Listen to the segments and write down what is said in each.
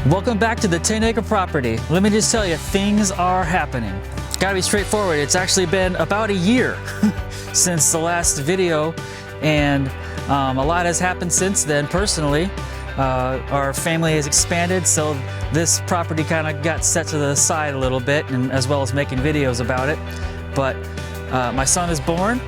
Welcome back to the 10-acre property. Let me just tell you, things are happening. Gotta be straightforward. It's actually been about a year since the last video, and a lot has happened since then. Personally, our family has expanded, so this property kind of got set to the side a little bit, and as well as making videos about it. But my son is born,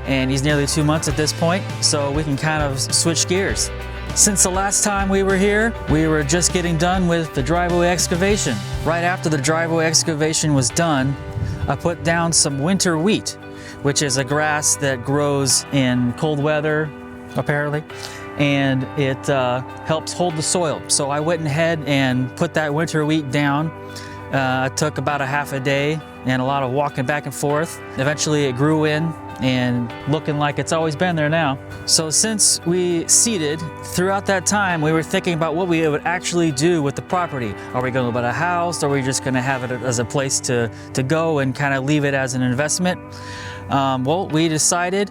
and he's nearly 2 months at this point, so we can kind of switch gears. Since the last time we were here, we were just getting done with the driveway excavation. Right after the driveway excavation was done, I put down some winter wheat, which is a grass that grows in cold weather, apparently, and it helps hold the soil. So I went ahead and put that winter wheat down. It took about a half a day and a lot of walking back and forth. Eventually it grew in and looking like it's always been there now. So since we seeded, throughout that time we were thinking about what we would actually do with the property. Are we going to build a house, or are we just going to have it as a place to go and kind of leave it as an investment? Well, we decided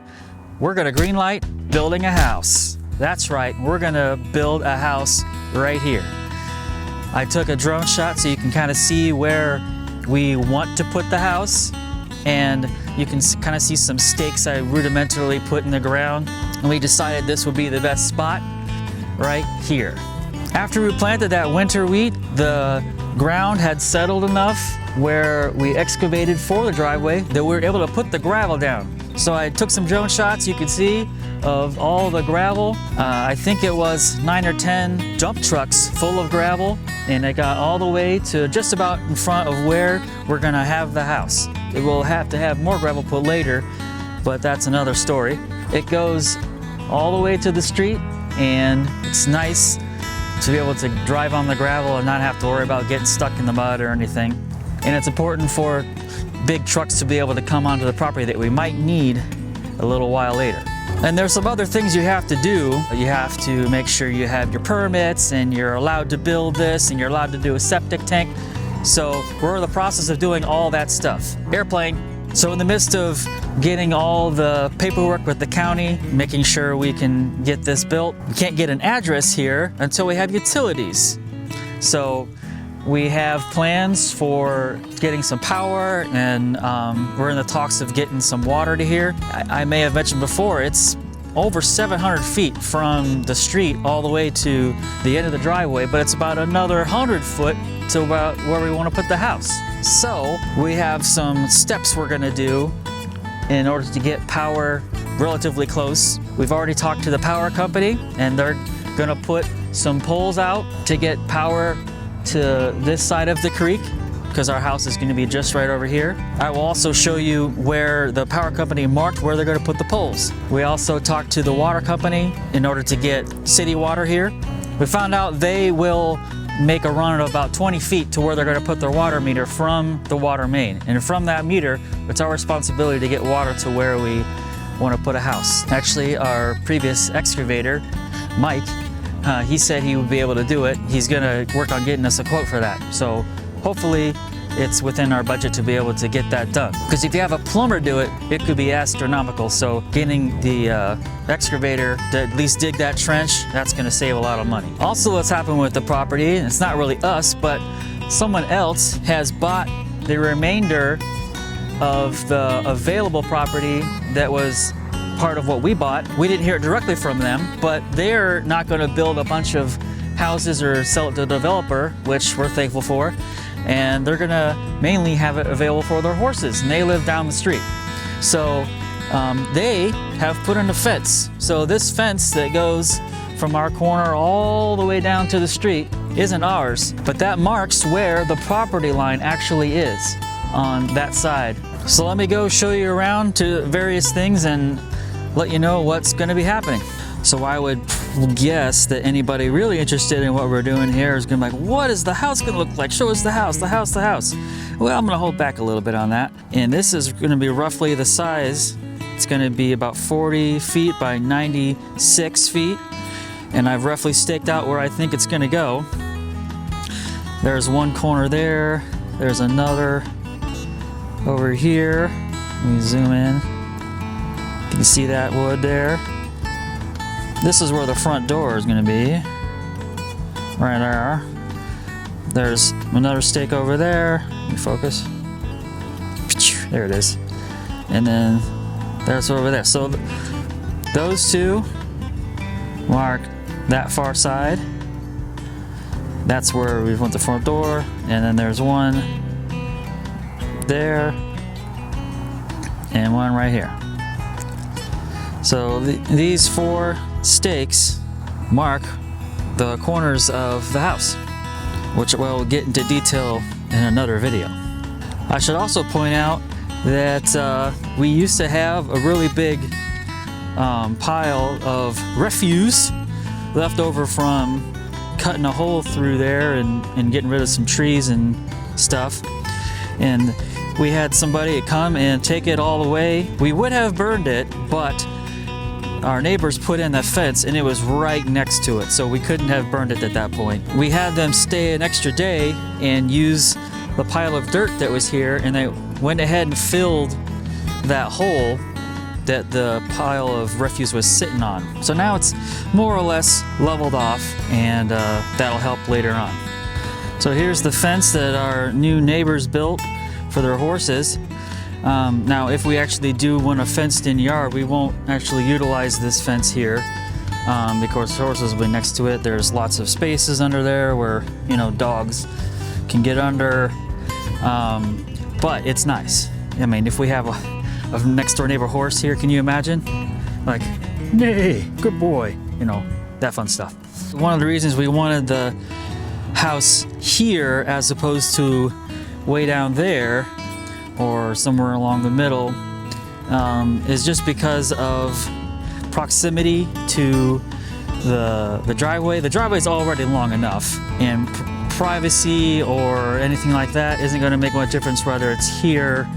we're going to greenlight building a house. That's right, we're going to build a house right here. I took a drone shot so you can kind of see where we want to put the house, and you can kind of see some stakes I rudimentarily put in the ground, and we decided this would be the best spot right here. After we planted that winter wheat, the ground had settled enough where we excavated for the driveway that we were able to put the gravel down. So I took some drone shots, you can see, of all the gravel. I think it was 9 or 10 dump trucks full of gravel, and it got all the way to just about in front of where we're gonna have the house. It will have to have more gravel put later, but that's another story. It goes all the way to the street, and it's nice to be able to drive on the gravel and not have to worry about getting stuck in the mud or anything. And it's important for big trucks to be able to come onto the property that we might need a little while later. And there's some other things you have to do. You have to make sure you have your permits, and you're allowed to build this, and you're allowed to do a septic tank. So we're in the process of doing all that stuff. Airplane. So in the midst of getting all the paperwork with the county, making sure we can get this built, we can't get an address here until we have utilities. So we have plans for getting some power, and we're in the talks of getting some water to here. I may have mentioned before, it's over 700 feet from the street all the way to the end of the driveway, but it's about another 100 foot to about where we want to put the house. So we have some steps we're going to do in order to get power relatively close. We've already talked to the power company, and they're going to put some poles out to get power to this side of the creek, because our house is going to be just right over here. I will also show you where the power company marked where they're going to put the poles. We also talked to the water company in order to get city water here. We found out they will make a run of about 20 feet to where they're going to put their water meter from the water main. And from that meter, it's our responsibility to get water to where we want to put a house. Actually, our previous excavator, Mike, he said he would be able to do it. He's going to work on getting us a quote for that. So hopefully it's within our budget to be able to get that done. Because if you have a plumber do it, it could be astronomical. So getting the excavator to at least dig that trench, that's going to save a lot of money. Also, what's happened with the property, it's not really us, but someone else has bought the remainder of the available property that was part of what we bought. We didn't hear it directly from them, but they're not going to build a bunch of houses or sell it to a developer, which we're thankful for, and they're going to mainly have it available for their horses, and they live down the street. So they have put in a fence. So this fence that goes from our corner all the way down to the street isn't ours, but that marks where the property line actually is on that side. So let me go show you around to various things and let you know what's going to be happening. So I would guess that anybody really interested in what we're doing here is going to be like, what is the house going to look like? Show us the house, the house, the house. Well, I'm going to hold back a little bit on that. And this is going to be roughly the size. It's going to be about 40 feet by 96 feet. And I've roughly staked out where I think it's going to go. There's one corner there. There's another over here. Let me zoom in. You can see that wood there. This is where the front door is going to be, right there. there's another stake over there. Let me focus. There it is. And then there's over there. So those two mark that far side. That's where we want the front door. And then there's one there and one right here. So these 4 stakes mark the corners of the house, which we'll get into detail in another video. I should also point out that we used to have a really big pile of refuse left over from cutting a hole through there and getting rid of some trees and stuff. And we had somebody come and take it all away. We would have burned it, but our neighbors put in the fence and it was right next to it, so we couldn't have burned it at that point. We had them stay an extra day and use the pile of dirt that was here, and they went ahead and filled that hole that the pile of refuse was sitting on. So now it's more or less leveled off, and that'll help later on. So here's the fence that our new neighbors built for their horses. Now, if we actually do want a fenced-in yard, we won't actually utilize this fence here because horses will be next to it. There's lots of spaces under there where, you know, dogs can get under, but it's nice. I mean, if we have a next-door neighbor horse here, can you imagine? Like, nay, good boy, you know, that fun stuff. One of the reasons we wanted the house here as opposed to way down there or somewhere along the middle is just because of proximity to the driveway. The driveway is already long enough, and privacy or anything like that isn't going to make much difference whether it's here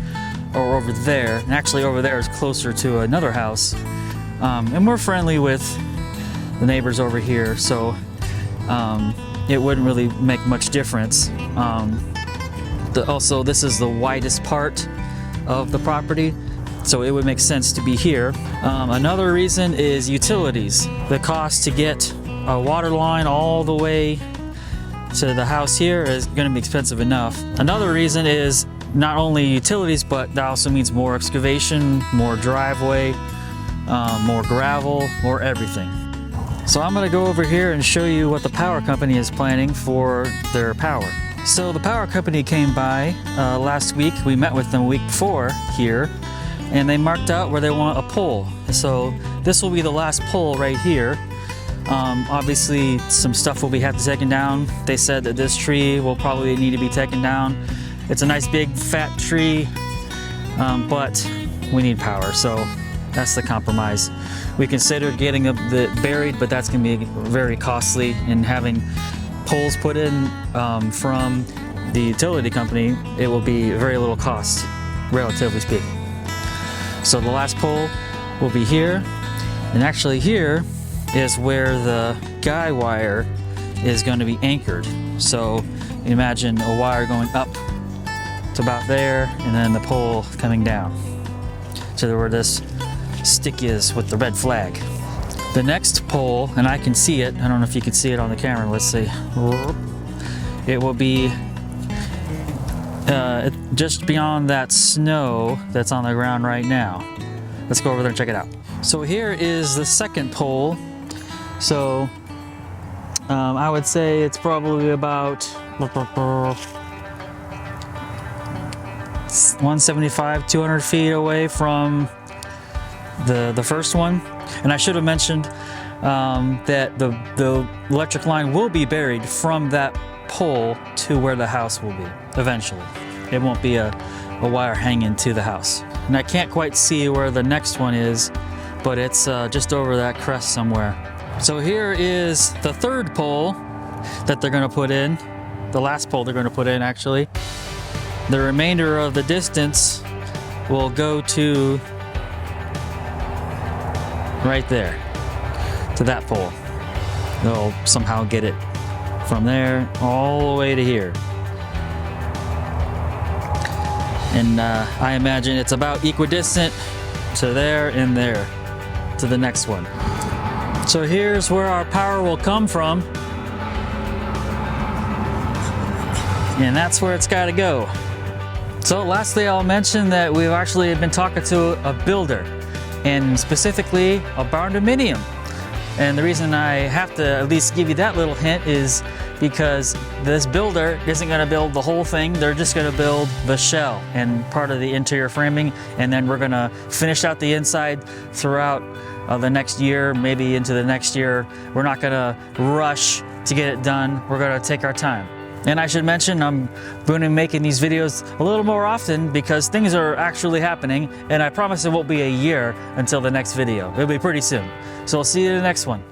or over there. And actually over there is closer to another house, and we're friendly with the neighbors over here, so it wouldn't really make much difference. Also, this is the widest part of the property, so it would make sense to be here. Another reason is utilities. The cost to get a water line all the way to the house here is going to be expensive enough. Another reason is not only utilities, but that also means more excavation, more driveway, more gravel, more everything. So I'm going to go over here and show you what the power company is planning for their power. So the power company came by last week. We met with them a week before here, and they marked out where they want a pole. So this will be the last pole right here. Obviously some stuff will have to be taken down. They said that this tree will probably need to be taken down. It's a nice big fat tree, but we need power, so that's the compromise. We considered getting it buried, but that's going to be very costly, and having poles put in from the utility company, it will be very little cost, relatively speaking. So the last pole will be here, and actually here is where the guy wire is going to be anchored. So imagine a wire going up to about there, and then the pole coming down to where this stick is with the red flag. The next pole, and I can see it, I don't know if you can see it on the camera, let's see. It will be just beyond that snow that's on the ground right now. Let's go over there and check it out. So here is the second pole. So I would say it's probably about 175, 200 feet away from the first one. And I should have mentioned that the electric line will be buried from that pole to where the house will be eventually. It won't be a wire hanging to the house. And I can't quite see where the next one is, but it's just over that crest somewhere. So here is the third pole that they're going to put in, the last pole they're going to put in actually. The remainder of the distance will go to right there, to that pole. They'll somehow get it from there all the way to here. And I imagine it's about equidistant to there and there, to the next one. So here's where our power will come from. and that's where it's got to go. So lastly, I'll mention that we've actually been talking to a builder, and specifically a barn dominium. And the reason I have to at least give you that little hint is because this builder isn't going to build the whole thing. They're just going to build the shell and part of the interior framing, and then we're going to finish out the inside throughout the next year, maybe into the next year. We're not going to rush to get it done. We're going to take our time. And I should mention, I'm going to be making these videos a little more often because things are actually happening, and I promise it won't be a year until the next video. It'll be pretty soon. So I'll see you in the next one.